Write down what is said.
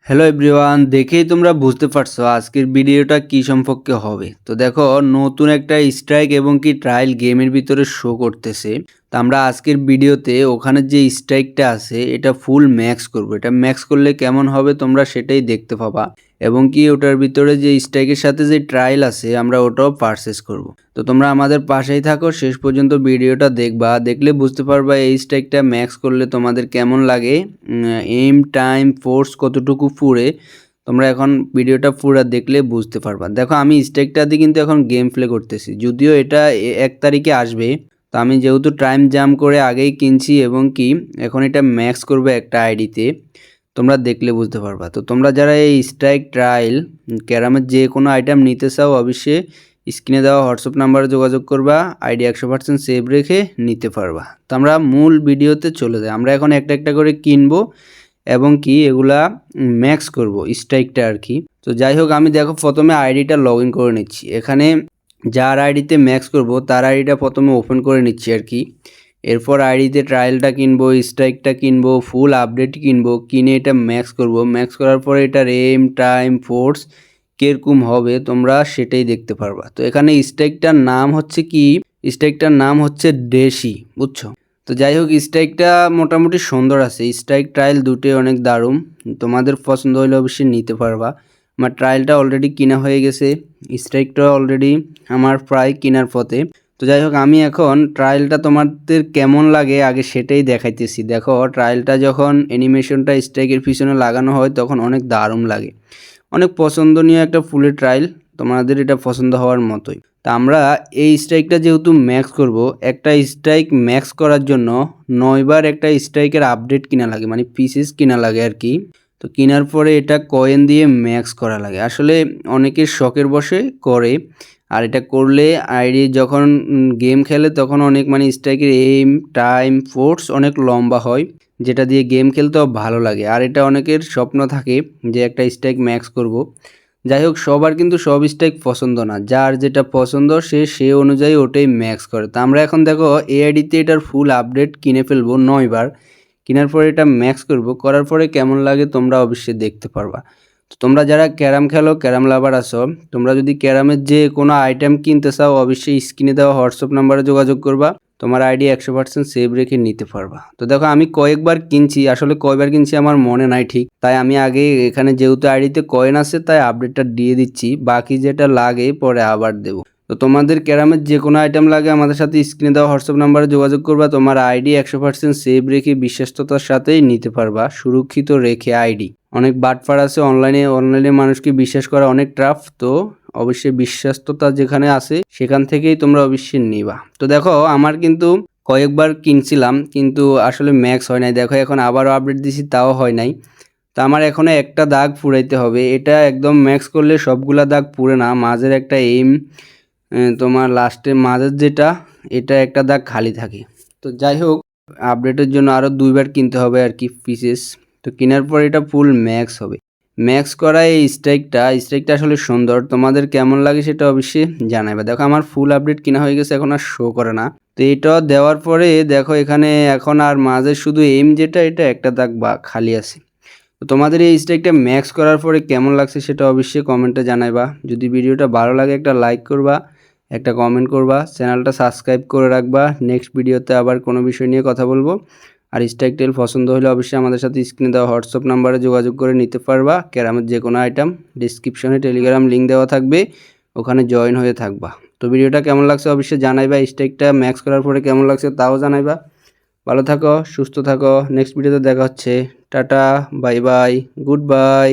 Hello everyone, দেখেই তোমরা বুঝতে পারছো আজকের ভিডিওটা কি সম্পর্কে হবে। তো দেখো, নতুন একটা স্ট্রাইক এবং কি ট্রায়াল গেমের ভিতরে শো করতেছে। তো আমরা আজকের ভিডিওতে ওখানে যে স্ট্রাইকটা আছে এটা ফুল ম্যাক্স করব। এটা ম্যাক্স করলে কেমন হবে তোমরা সেটাই দেখতে পাবা, এবং কি ওটার ভিতরে যে স্ট্রাইকের সাথে যে ট্রায়াল আছে আমরা ওটাও পারচেস করব। তো তোমরা আমাদের পাশেই থাকো, শেষ পর্যন্ত ভিডিওটা দেখবা, দেখলে বুঝতে পারবা এই স্ট্রাইকটা ম্যাক্স করলে তোমাদের কেমন লাগে, এম টাইম ফোর্স কতটুকু পুরে। তোমরা এখন ভিডিওটা পুরো দেখলে বুঝতে পারবা। দেখো, আমি স্ট্রাইকটা দিয়ে কিন্তু এখন গেম প্লে করতেছি, যদিও এটা 1 তারিখে আসবে। তো আমি যেহেতু টাইম জাম্প করে আগেই কিনছি এবং কি এখন এটা ম্যাক্স করবে একটা আইডিতে, তোমরা দেখলে বুঝতে পারবা। তো তোমরা যারা এই স্ট্রাইক ট্রায়াল ক্যারামের যে কোনো আইটেম নিতে চাও অবশ্যই স্ক্রিনে দেওয়া হোয়াটসঅ্যাপ নাম্বারে যোগাযোগ করবা, আইডি 100% সেভ রেখে নিতে পারবা। তো আমরা মূল ভিডিওতে চলে যাই। আমরা এখন একটা একটা করে কিনবো এবং কি এগুলা ম্যাক্স করব স্ট্রাইকটা আর কি। তো যাই হোক, আমি দেখো প্রথমে আইডিটা লগ ইন করে নিচ্ছি। এখানে যার আইডিতে ম্যাক্স করব তার আইডিটা প্রথমে ওপেন করে নিচ্ছি আর কি। এরপর আইডিতে ট্রায়ালটা কিনবো, স্ট্রাইকটা কিনবো, ফুল আপডেট কিনবো, কিনে এটা ম্যাক্স করব। ম্যাক্স করার পরে এটার এম টাইম ফোর্স কিরকম হবে তোমরা সেটাই দেখতে পারবা। তো এখানে স্ট্রাইকটার নাম হচ্ছে কি, স্ট্রাইকটার নাম হচ্ছে দেশি, বুঝছো। তো যাই হোক, স্ট্রাইকটা মোটামুটি সুন্দর আছে। স্ট্রাইক ট্রায়াল দুটোই অনেক দারুণ, তোমাদের পছন্দ হলে অবশ্যই নিতে পারবা। আমার ট্রায়ালটা অলরেডি কিনা হয়ে গেছে, স্ট্রাইকটা অলরেডি আমার প্রায় কেনার পথে। তো যাই হোক, আমি এখন ট্রায়ালটা তোমাদের কেমন লাগে আগে সেটাই দেখাইতেছি। দেখো, ট্রায়ালটা যখন অ্যানিমেশনটা স্ট্রাইকের পিছনে লাগানো হয় তখন অনেক দারুণ লাগে, অনেক পছন্দনীয় একটা ফুলের ট্রায়াল, তোমাদের এটা পছন্দ হওয়ার মতোই। তা আমরা এই স্ট্রাইকটা যেহেতু ম্যাক্স করব, একটা স্ট্রাইক ম্যাক্স করার জন্য 9 বার একটা স্ট্রাইকের আপডেট কিনা লাগে, মানে পিসেস কিনা লাগে আর কি। তো কেনার পরে এটা কয়েন দিয়ে ম্যাক্স করা লাগে। আসলে অনেকের শখের বশে করে, আর এটা করলে আইডি যখন গেম খেলে তখন অনেক মানে স্ট্রাইকের এম টাইম ফোর্স অনেক লম্বা হয়, যেটা দিয়ে গেম খেলতেও ভালো লাগে। আর এটা অনেকের স্বপ্ন থাকে যে একটা স্ট্রাইক ম্যাক্স করব। যাই হোক, সবার কিন্তু সব স্ট্রাইক পছন্দ না, যার যেটা পছন্দ সে অনুযায়ী ওটাই ম্যাক্স করে। তো আমরা এখন দেখো এআইডিতে এটার ফুল আপডেট কিনে ফেলবো 9 বার, কেনার পরে এটা ম্যাক্স করব। করার পরে কেমন লাগে তোমরা অবশ্যই দেখতে পারবা। তো তোমরা যারা ক্যারাম খেলো, ক্যারাম লাভার আছো, তোমরা যদি ক্যারামের যে কোনো আইটেম কিনতে চাও অবশ্যই স্ক্রিনে দেওয়া হোয়াটসঅ্যাপ নাম্বারে যোগাযোগ করবা, তোমার আইডি 100% সেভ রেখে নিতে পারবা। তো দেখো, আমি কয়েকবার কিনছি, আসলে কয়বার কিনছি আমার মনে নাই ঠিক, তাই আমি আগে এখানে যেহেতু আইডিতে কয়েন আছে তাই আপডেটটা দিয়ে দিচ্ছি, বাকি যেটা লাগে পরে আবার দেবো। তো তোমাদের ক্যারামের যে কোনো আইটেম লাগে আমাদের সাথে স্ক্রিনে দেওয়া হোয়াটসঅ্যাপ নাম্বারে যোগাযোগ করবা, তোমার আইডি 100% সেভ রেখে বিশ্বস্ততার সাথেই নিতে পারবা, সুরক্ষিত রেখে আইডি। অনেক বাটপার আছে অনলাইনে মানুষকে বিশ্বাস করা অনেক টাফ। তো অবশ্যই বিশ্বস্ততা যেখানে আছে সেখান থেকেই তোমরা অবশ্যই নিবা। তো দেখো, আমার কিন্তু কয়েকবার কিনছিলাম কিন্তু আসলে ম্যাক্স হয় নাই। দেখো, এখন আবারও আপডেট দিছি তাও হয় নাই। তো আমার এখনো একটা দাগ পুরাইতে হবে, এটা একদম ম্যাক্স করলে সবগুলা দাগ পুরে না, মাঝের একটা এম তোমার লাস্টে মাঝের যেটা এটা একটা দাগ খালি থাকে। তো যাই হোক, আপডেটের জন্য আরও 2 বার কিনতে হবে আর কি পিসেস। তো কেনার পর এটা ফুল ম্যাক্স হবে। ম্যাক্স করা এই স্ট্রাইকটা আসলে সুন্দর, তোমাদের কেমন লাগে সেটা অবশ্যই জানাইবা। দেখো, আমার ফুল আপডেট কিনা হয়ে গেছে, এখন আর শো করে না। তো এটা দেওয়ার পরে দেখো এখানে এখন আর মাঝে শুধু এম যেটা এটা একটা দাগ বা খালি আছে। তো তোমাদের এই স্ট্রাইকটা ম্যাক্স করার পরে কেমন লাগছে সেটা অবশ্যই কমেন্টে জানাইবা। যদি ভিডিওটা ভালো লাগে একটা লাইক করবা, একটা কমেন্ট করবা, চ্যানেলটা সাবস্ক্রাইব করে রাখবা। নেক্সট ভিডিওতে আবার কোনো বিষয় নিয়ে কথা বলবো। আর স্ট্রাইক টেল পছন্দ হলে অবশ্যই আমাদের সাথে স্ক্রিনে দেওয়া হোয়াটসঅ্যাপ নাম্বারে যোগাযোগ করে নিতে পারবা। ক্যারামের যে কোনো আইটেম ডিসক্রিপশনে টেলিগ্রাম লিঙ্ক দেওয়া থাকবে, ওখানে জয়েন হয়ে থাকবা। তো ভিডিওটা কেমন লাগছে অবশ্যই জানাইবা, স্ট্রাইকটা ম্যাক্স করার পরে কেমন লাগছে তাও জানাইবা। ভালো থাকো, সুস্থ থাকো, নেক্সট ভিডিওতে দেখা হচ্ছে। Tata, bye bye, good bye.